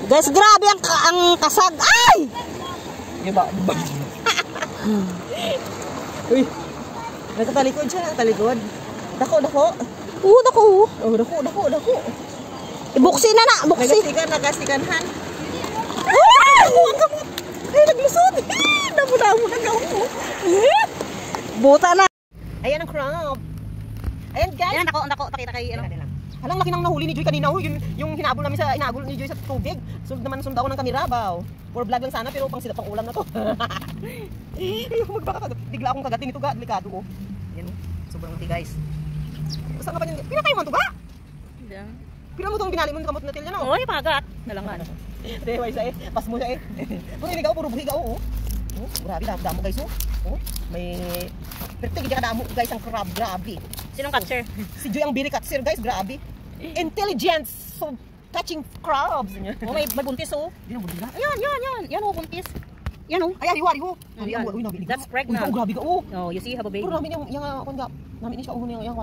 Guys, grabe ang kasag. Ay! Diba? Uy. Nagkatalikod siya, nagkatalikod. Dako. Dako. Oh, dako. Ibuksi na. Buksi. Nagastikan, han. Ay! Ay, naglusot. Damo na gawin. Buta na. Ayan ang crab. Ayan guys. Ayan, dako. Pakita kay ano. Halang laki nang nahuli ni Joy kanina. Yung hinabol namin sa hinabol ni Joy sa tubig. Sundaw ng kamera baw. For vlog lang sana pero pang ulam na to. Magbaka bigla akong kagatin ito ga, delikado oh. Yan oh. Sobrang mati guys. Basta nga pa niyan. Pinatay mo to ga? Diyan. Pina mo tong binali mo kamot na tilya no. Oy, pagat. Nalangan. Deway sa pas mo siya Puro inigaw puro buhigaw oh. Oh, grabe damo guys oh. Oh, may pertig di ka damo guys ang crab, grabe. Sinong catcher? Si Joy ang biri catcher guys, grabe. Intelligence so catching crabs. Oh, may buntis oh. Yan buntis na. Yan oh, buntis. Yan oh. Ay, ariwa. That's pregnant. Grabe ka oh. Oh, you see, have a baby. Puro namin yung namin siya oh yung